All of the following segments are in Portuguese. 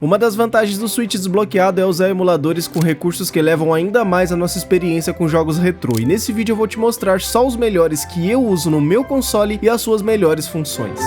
Uma das vantagens do Switch desbloqueado é usar emuladores com recursos que elevam ainda mais a nossa experiência com jogos retrô, e nesse vídeo eu vou te mostrar só os melhores que eu uso no meu console e as suas melhores funções.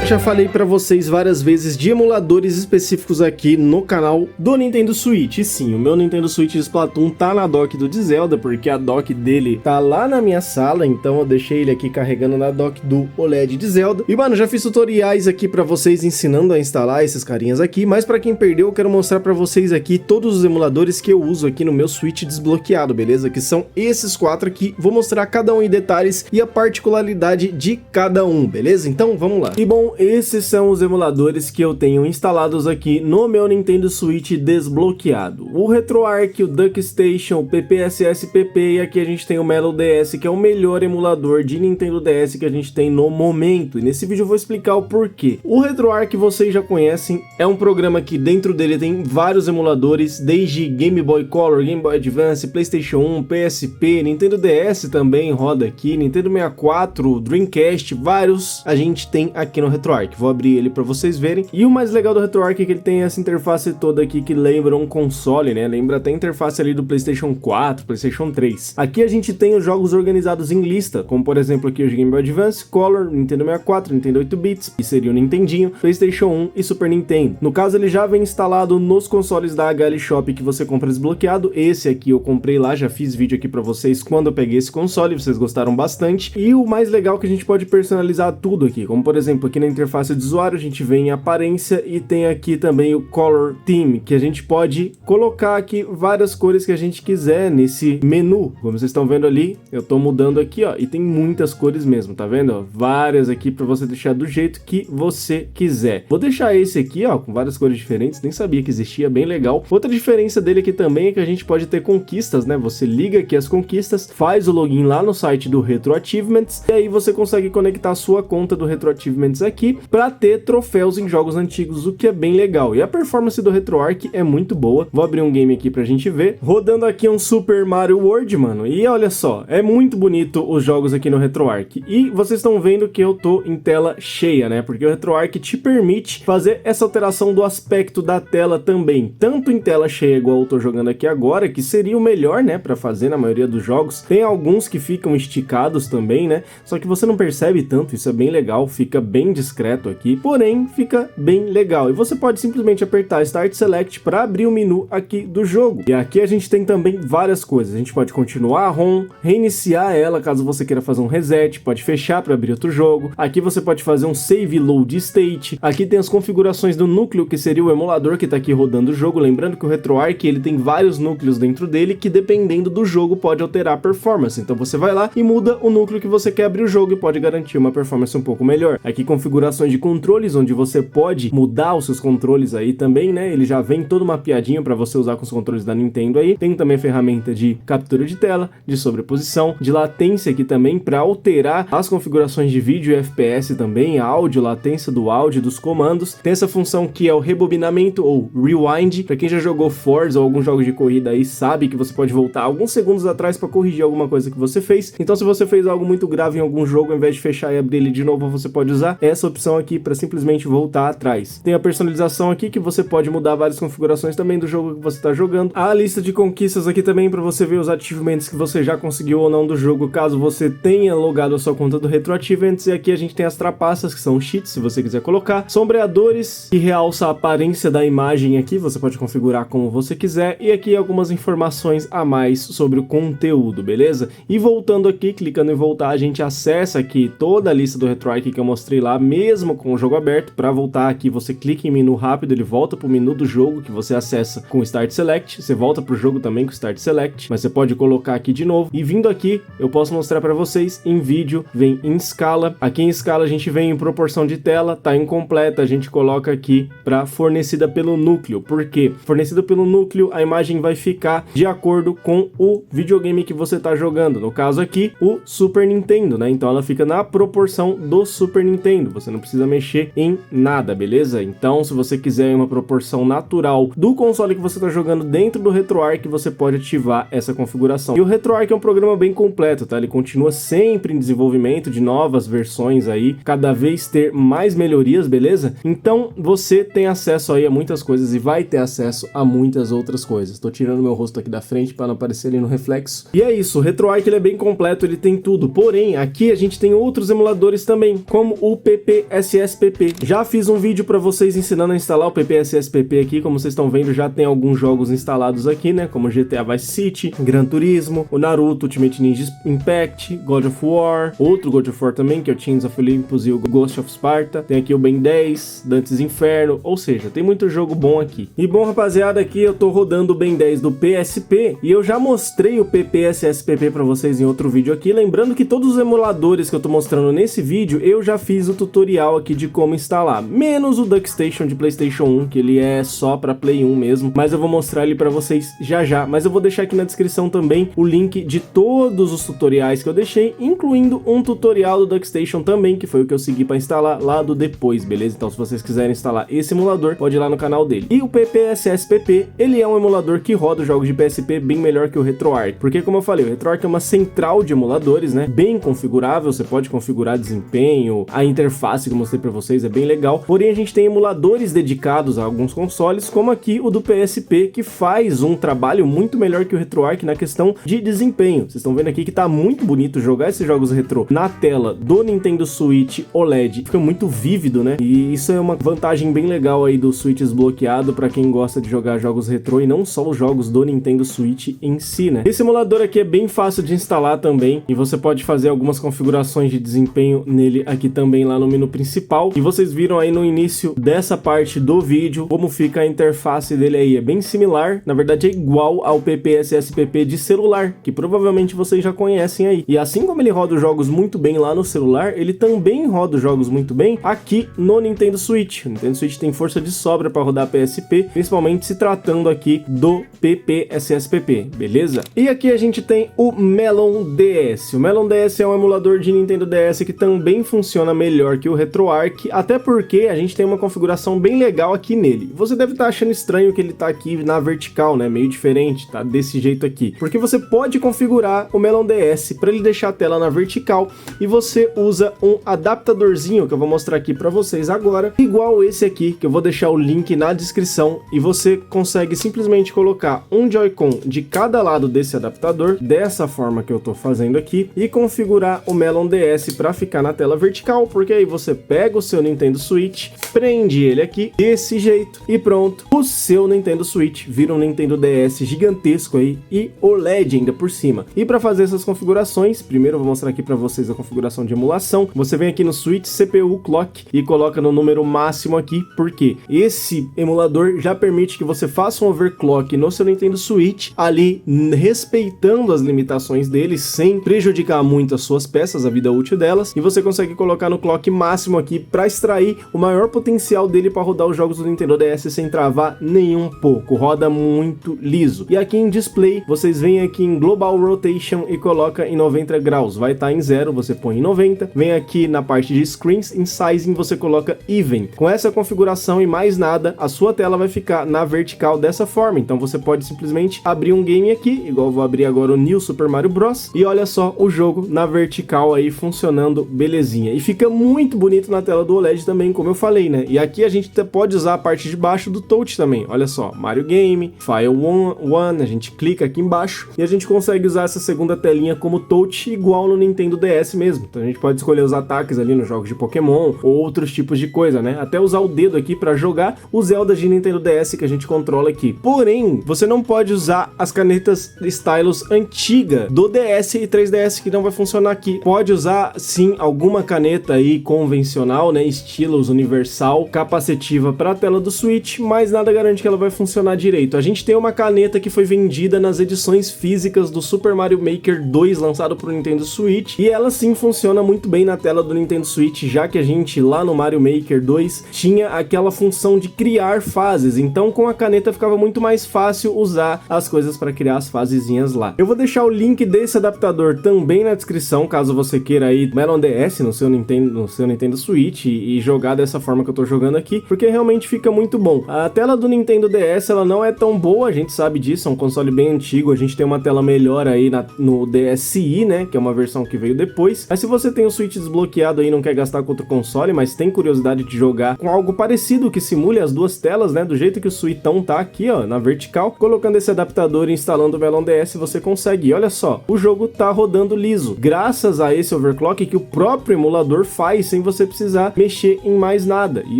Já falei pra vocês várias vezes de emuladores específicos aqui no canal do Nintendo Switch. E sim, o meu Nintendo Switch Splatoon tá na dock do de Zelda, porque a dock dele tá lá na minha sala, então eu deixei ele aqui carregando na dock do OLED de Zelda. E mano, já fiz tutoriais aqui pra vocês ensinando a instalar esses carinhas aqui, mas pra quem perdeu eu quero mostrar pra vocês aqui todos os emuladores que eu uso aqui no meu Switch desbloqueado, beleza? Que são esses quatro aqui, vou mostrar cada um em detalhes e a particularidade de cada um, beleza? Então vamos lá. E bom, esses são os emuladores que eu tenho instalados aqui no meu Nintendo Switch desbloqueado. O RetroArch, o DuckStation, o PPSS-PP e aqui a gente tem o Melo DS, que é o melhor emulador de Nintendo DS que a gente tem no momento. E nesse vídeo eu vou explicar o porquê. O RetroArch vocês já conhecem, é um programa que dentro dele tem vários emuladores, desde Game Boy Color, Game Boy Advance, PlayStation 1, PSP, Nintendo DS também roda aqui, Nintendo 64, Dreamcast, vários a gente tem aqui no RetroArch. Vou abrir ele para vocês verem. E o mais legal do RetroArch é que ele tem essa interface toda aqui que lembra um console, né? Lembra até a interface ali do PlayStation 4, PlayStation 3. Aqui a gente tem os jogos organizados em lista, como por exemplo aqui o Game Boy Advance, Color, Nintendo 64, Nintendo 8-bits, que seria o Nintendinho, PlayStation 1 e Super Nintendo. No caso ele já vem instalado nos consoles da HL Shop que você compra desbloqueado. Esse aqui eu comprei lá, já fiz vídeo aqui para vocês quando eu peguei esse console, vocês gostaram bastante. E o mais legal é que a gente pode personalizar tudo aqui, como por exemplo aqui na interface de usuário a gente vem em aparência e tem aqui também o Color Theme, que a gente pode colocar aqui várias cores que a gente quiser nesse menu. Como vocês estão vendo ali, eu tô mudando aqui, ó, e tem muitas cores mesmo, tá vendo? Ó, várias aqui para você deixar do jeito que você quiser. Vou deixar esse aqui, ó, com várias cores diferentes, nem sabia que existia, bem legal. Outra diferença dele aqui também é que a gente pode ter conquistas, né? Você liga aqui as conquistas, faz o login lá no site do Retro Achievements e aí você consegue conectar a sua conta do Retro Achievements aqui para ter troféus em jogos antigos, o que é bem legal. E a performance do RetroArch é muito boa. Vou abrir um game aqui pra gente ver. Rodando aqui um Super Mario World, mano. E olha só, é muito bonito os jogos aqui no RetroArch. E vocês estão vendo que eu tô em tela cheia, né? Porque o RetroArch te permite fazer essa alteração do aspecto da tela também. Tanto em tela cheia, igual eu tô jogando aqui agora, que seria o melhor, né? Pra fazer na maioria dos jogos. Tem alguns que ficam esticados também, né? Só que você não percebe tanto, isso é bem legal. Fica bem discreto aqui, porém fica bem legal. E você pode simplesmente apertar Start Select para abrir o menu aqui do jogo. E aqui a gente tem também várias coisas. A gente pode continuar a ROM, reiniciar ela caso você queira fazer um reset, pode fechar para abrir outro jogo. Aqui você pode fazer um Save Load State. Aqui tem as configurações do núcleo, que seria o emulador que está aqui rodando o jogo. Lembrando que o RetroArch ele tem vários núcleos dentro dele que dependendo do jogo pode alterar a performance. Então você vai lá e muda o núcleo que você quer abrir o jogo e pode garantir uma performance um pouco melhor. Aqui configurações de controles, onde você pode mudar os seus controles aí também, né? Ele já vem todo mapeadinho para você usar com os controles da Nintendo aí. Tem também a ferramenta de captura de tela, de sobreposição, de latência aqui também para alterar as configurações de vídeo e FPS também, áudio, latência do áudio, dos comandos. Tem essa função que é o rebobinamento ou rewind. Para quem já jogou Forza ou alguns jogos de corrida aí sabe que você pode voltar alguns segundos atrás para corrigir alguma coisa que você fez. Então se você fez algo muito grave em algum jogo, ao invés de fechar e abrir ele de novo, você pode usar essa opção aqui para simplesmente voltar atrás. Tem a personalização aqui que você pode mudar várias configurações também do jogo que você está jogando. A lista de conquistas aqui também para você ver os achievements que você já conseguiu ou não do jogo, caso você tenha logado a sua conta do Retro Achievements. E aqui a gente tem as trapaças, que são cheats, se você quiser colocar. Sombreadores, que realça a aparência da imagem aqui, você pode configurar como você quiser. E aqui algumas informações a mais sobre o conteúdo, beleza? E voltando aqui, clicando em voltar, a gente acessa aqui toda a lista do RetroArch que eu mostrei lá, mesmo com o jogo aberto. Para voltar aqui, você clica em menu rápido, ele volta para o menu do jogo que você acessa com o Start Select. Você volta para o jogo também com o Start Select, mas você pode colocar aqui de novo. E vindo aqui, eu posso mostrar para vocês em vídeo, vem em escala. Aqui em escala a gente vem em proporção de tela, tá incompleta, a gente coloca aqui para fornecida pelo núcleo. Por quê? Fornecida pelo núcleo, a imagem vai ficar de acordo com o videogame que você tá jogando. No caso aqui, o Super Nintendo, né? Então ela fica na proporção do Super Nintendo. Você você não precisa mexer em nada, beleza? Então, se você quiser uma proporção natural do console que você está jogando dentro do RetroArch, você pode ativar essa configuração. E o RetroArch é um programa bem completo, tá? Ele continua sempre em desenvolvimento de novas versões aí, cada vez ter mais melhorias, beleza? Então, você tem acesso aí a muitas coisas e vai ter acesso a muitas outras coisas. Tô tirando meu rosto aqui da frente para não aparecer ali no reflexo. E é isso, o RetroArch ele é bem completo, ele tem tudo. Porém, aqui a gente tem outros emuladores também, como o PPSSPP. Já fiz um vídeo para vocês ensinando a instalar o PPSSPP aqui, como vocês estão vendo, já tem alguns jogos instalados aqui, né? Como GTA Vice City, Gran Turismo, o Naruto Ultimate Ninja Impact, God of War, outro God of War também, que é o Chains of Olympus e o Ghost of Sparta. Tem aqui o Ben 10, Dante's Inferno, ou seja, tem muito jogo bom aqui. E bom, rapaziada, aqui eu tô rodando o Ben 10 do PSP e eu já mostrei o PPSSPP para vocês em outro vídeo aqui, lembrando que todos os emuladores que eu tô mostrando nesse vídeo, eu já fiz o tutorial aqui de como instalar, menos o DuckStation de PlayStation 1, que ele é só para Play 1 mesmo, mas eu vou mostrar ele para vocês já já, mas eu vou deixar aqui na descrição também o link de todos os tutoriais que eu deixei, incluindo um tutorial do DuckStation também, que foi o que eu segui para instalar lá do depois, beleza? Então se vocês quiserem instalar esse emulador, pode ir lá no canal dele. E o PPSSPP, ele é um emulador que roda os jogos de PSP bem melhor que o RetroArch, porque como eu falei, o RetroArch é uma central de emuladores, né? Bem configurável, você pode configurar desempenho, a interface que eu mostrei para vocês é bem legal, porém a gente tem emuladores dedicados a alguns consoles, como aqui o do PSP, que faz um trabalho muito melhor que o RetroArch na questão de desempenho. Vocês estão vendo aqui que tá muito bonito jogar esses jogos retrô na tela do Nintendo Switch OLED, fica muito vívido, né? E isso é uma vantagem bem legal aí do Switch desbloqueado para quem gosta de jogar jogos retrô e não só os jogos do Nintendo Switch em si, né? Esse emulador aqui é bem fácil de instalar também e você pode fazer algumas configurações de desempenho nele aqui também lá no menu principal. E vocês viram aí no início dessa parte do vídeo como fica a interface dele aí, é bem similar, na verdade é igual ao PPSSPP de celular, que provavelmente vocês já conhecem aí. E assim como ele roda os jogos muito bem lá no celular, ele também roda os jogos muito bem aqui no Nintendo Switch. O Nintendo Switch tem força de sobra para rodar PSP, principalmente se tratando aqui do PPSSPP, beleza? E aqui a gente tem o Melon DS. O Melon DS é um emulador de Nintendo DS que também funciona melhor que o RetroArch, até porque a gente tem uma configuração bem legal aqui nele. Você deve estar achando estranho que ele tá aqui na vertical, né? Meio diferente, tá? Desse jeito aqui. Porque você pode configurar o Melon DS para ele deixar a tela na vertical e você usa um adaptadorzinho que eu vou mostrar aqui para vocês agora, igual esse aqui, que eu vou deixar o link na descrição, e você consegue simplesmente colocar um Joy-Con de cada lado desse adaptador, dessa forma que eu tô fazendo aqui, e configurar o Melon DS para ficar na tela vertical, porque aí você pega o seu Nintendo Switch, prende ele aqui desse jeito e pronto, o seu Nintendo Switch vira um Nintendo DS gigantesco aí e OLED ainda por cima. E para fazer essas configurações, primeiro eu vou mostrar aqui para vocês a configuração de emulação. Você vem aqui no Switch CPU Clock e coloca no número máximo aqui, porque esse emulador já permite que você faça um overclock no seu Nintendo Switch, ali respeitando as limitações dele, sem prejudicar muito as suas peças, a vida útil delas, e você consegue colocar no clock máximo aqui para extrair o maior potencial dele para rodar os jogos do Nintendo DS sem travar nenhum pouco, roda muito liso. E aqui em display, vocês vêm aqui em Global Rotation e coloca em 90 graus, vai estar em 0, você põe em 90, vem aqui na parte de Screens, em Sizing você coloca Even. Com essa configuração e mais nada, a sua tela vai ficar na vertical dessa forma, então você pode simplesmente abrir um game aqui, igual eu vou abrir agora o New Super Mario Bros, e olha só o jogo na vertical aí funcionando belezinha, e fica muito bonito na tela do OLED também, como eu falei, né? E aqui a gente pode usar a parte de baixo do touch também, olha só, Mario Game, File One, a gente clica aqui embaixo e a gente consegue usar essa segunda telinha como touch igual no Nintendo DS mesmo. Então a gente pode escolher os ataques ali nos jogos de Pokémon ou outros tipos de coisa, né? Até usar o dedo aqui para jogar os Zeldas de Nintendo DS que a gente controla aqui. Porém, você não pode usar as canetas stylus antiga do DS e 3DS, que não vai funcionar aqui. Pode usar sim alguma caneta aí convencional, né? Stylus universal, capacitiva para a tela do Switch, mas nada garante que ela vai funcionar direito. A gente tem uma caneta que foi vendida nas edições físicas do Super Mario Maker 2 lançado para o Nintendo Switch, e ela sim funciona muito bem na tela do Nintendo Switch, já que a gente lá no Mario Maker 2 tinha aquela função de criar fases, então com a caneta ficava muito mais fácil usar as coisas para criar as fasezinhas lá. Eu vou deixar o link desse adaptador também na descrição, caso você queira aí Melon DS no seu Nintendo Nintendo Switch e jogar dessa forma que eu tô jogando aqui, porque realmente fica muito bom. A tela do Nintendo DS, ela não é tão boa, a gente sabe disso, é um console bem antigo, a gente tem uma tela melhor aí no DSi, né, que é uma versão que veio depois. Mas se você tem o Switch desbloqueado aí e não quer gastar com outro console, mas tem curiosidade de jogar com algo parecido que simule as duas telas, né, do jeito que o Switchão tá aqui, ó, na vertical, colocando esse adaptador e instalando o Melon DS, você consegue. E olha só, o jogo tá rodando liso, graças a esse overclock que o próprio emulador faz, sem você precisar mexer em mais nada. E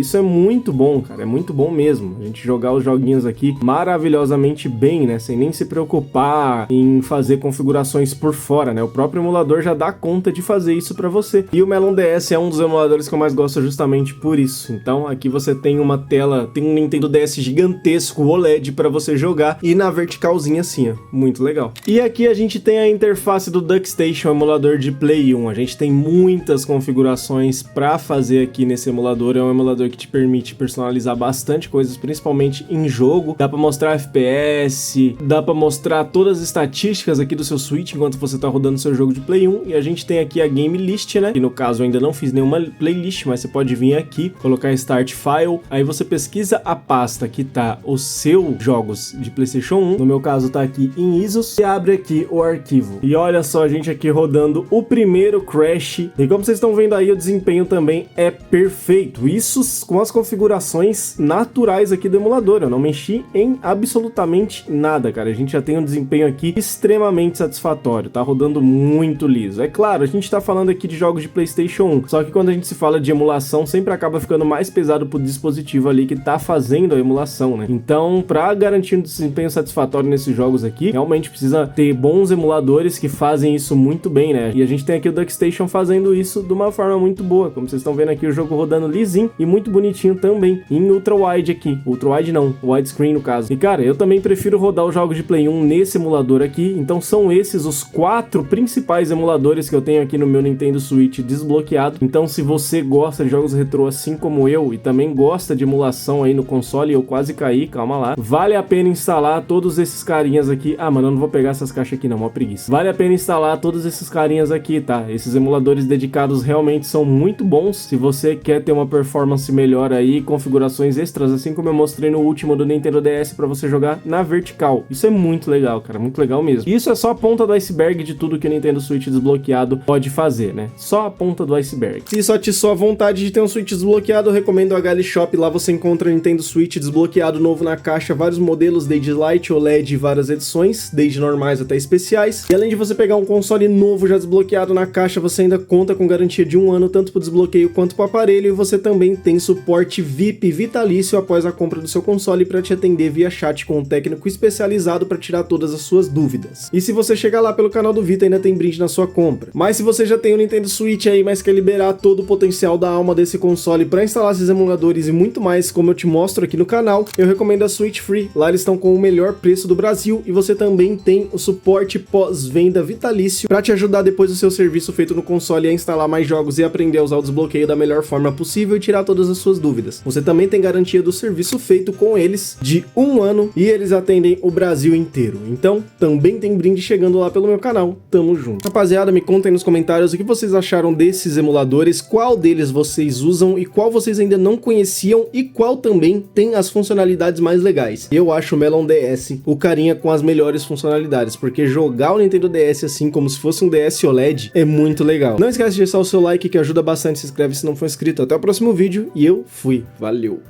isso é muito bom, cara, é muito bom mesmo. A gente jogar os joguinhos aqui maravilhosamente bem, né, sem nem se preocupar em fazer configurações por fora, né, o próprio emulador já dá conta de fazer isso pra você. E o Melon DS é um dos emuladores que eu mais gosto justamente por isso. Então aqui você tem uma tela, tem um Nintendo DS gigantesco OLED pra você jogar e na verticalzinha assim, ó, muito legal. E aqui a gente tem a interface do DuckStation, emulador de Play 1. A gente tem muitas configurações pra fazer aqui nesse emulador. É um emulador que te permite personalizar bastante coisas, principalmente em jogo. Dá pra mostrar FPS, dá pra mostrar todas as estatísticas aqui do seu Switch enquanto você tá rodando seu jogo de Play 1. E a gente tem aqui a Game List, né? Que no caso eu ainda não fiz nenhuma playlist, mas você pode vir aqui, colocar Start File, aí você pesquisa a pasta que tá os seus jogos de PlayStation 1. No meu caso tá aqui em ISOs, e abre aqui o arquivo. E olha só, a gente aqui rodando o primeiro Crash. E como vocês estão vendo aí, o desempenho também é perfeito. Isso com as configurações naturais aqui do emulador. Eu não mexi em absolutamente nada, cara. A gente já tem um desempenho aqui extremamente satisfatório. Tá rodando muito liso. É claro, a gente tá falando aqui de jogos de PlayStation 1. Só que quando a gente se fala de emulação, sempre acaba ficando mais pesado pro dispositivo ali que tá fazendo a emulação, né? Então, pra garantir um desempenho satisfatório nesses jogos aqui, realmente precisa ter bons emuladores que fazem isso muito bem, né? E a gente tem aqui o DuckStation fazendo isso de uma forma muito boa. Como vocês estão vendo aqui, o jogo rodando lisinho e muito bonitinho também, em Ultra Wide aqui. Ultra Wide não, widescreen no caso. E cara, eu também prefiro rodar os jogos de Play 1 nesse emulador aqui. Então são esses os 4 principais emuladores que eu tenho aqui no meu Nintendo Switch desbloqueado. Então se você gosta de jogos retrô assim como eu e também gosta de emulação aí no console, eu quase caí, calma lá, vale a pena instalar todos esses carinhas aqui. Ah, mano, eu não vou pegar essas caixas aqui não, mó preguiça. Vale a pena instalar todos esses carinhas aqui, tá? Esses emuladores dedicados realmente são muito bons. Se você quer ter uma performance melhor aí, configurações extras, assim como eu mostrei no último do Nintendo DS pra você jogar na vertical. Isso é muito legal, cara, muito legal mesmo. Isso é só a ponta do iceberg de tudo que o Nintendo Switch desbloqueado pode fazer, né? Só a ponta do iceberg. Se só atiçou a vontade de ter um Switch desbloqueado, eu recomendo a Gali Shop. Lá você encontra Nintendo Switch desbloqueado novo na caixa, vários modelos, desde Lite, OLED e várias edições, desde normais até especiais. E além de você pegar um console novo já desbloqueado na caixa, você ainda conta com garantia de 1 ano, tanto para o desbloqueio quanto para o aparelho, e você também tem suporte VIP vitalício após a compra do seu console para te atender via chat com um técnico especializado para tirar todas as suas dúvidas. E se você chegar lá pelo canal do Vita, ainda tem brinde na sua compra. Mas se você já tem o Nintendo Switch aí, mas quer liberar todo o potencial da alma desse console para instalar esses emuladores e muito mais, como eu te mostro aqui no canal, eu recomendo a Switch Free. Lá eles estão com o melhor preço do Brasil e você também tem o suporte pós-venda vitalício para te ajudar depois do seu serviço feito no console a instalar mais jogos e aprender a usar o desbloqueio da melhor forma possível e tirar todas as suas dúvidas. Você também tem garantia do serviço feito com eles de 1 ano e eles atendem o Brasil inteiro. Então, também tem brinde chegando lá pelo meu canal. Tamo junto. Rapaziada, me contem nos comentários o que vocês acharam desses emuladores, qual deles vocês usam e qual vocês ainda não conheciam e qual também tem as funcionalidades mais legais. Eu acho o Melon DS o carinha com as melhores funcionalidades, porque jogar o Nintendo DS assim como se fosse um DS OLED é muito legal. Não esquece de deixar o seu like que ajuda bastante, se inscreve se não for inscrito. Até o próximo vídeo e eu fui. Valeu!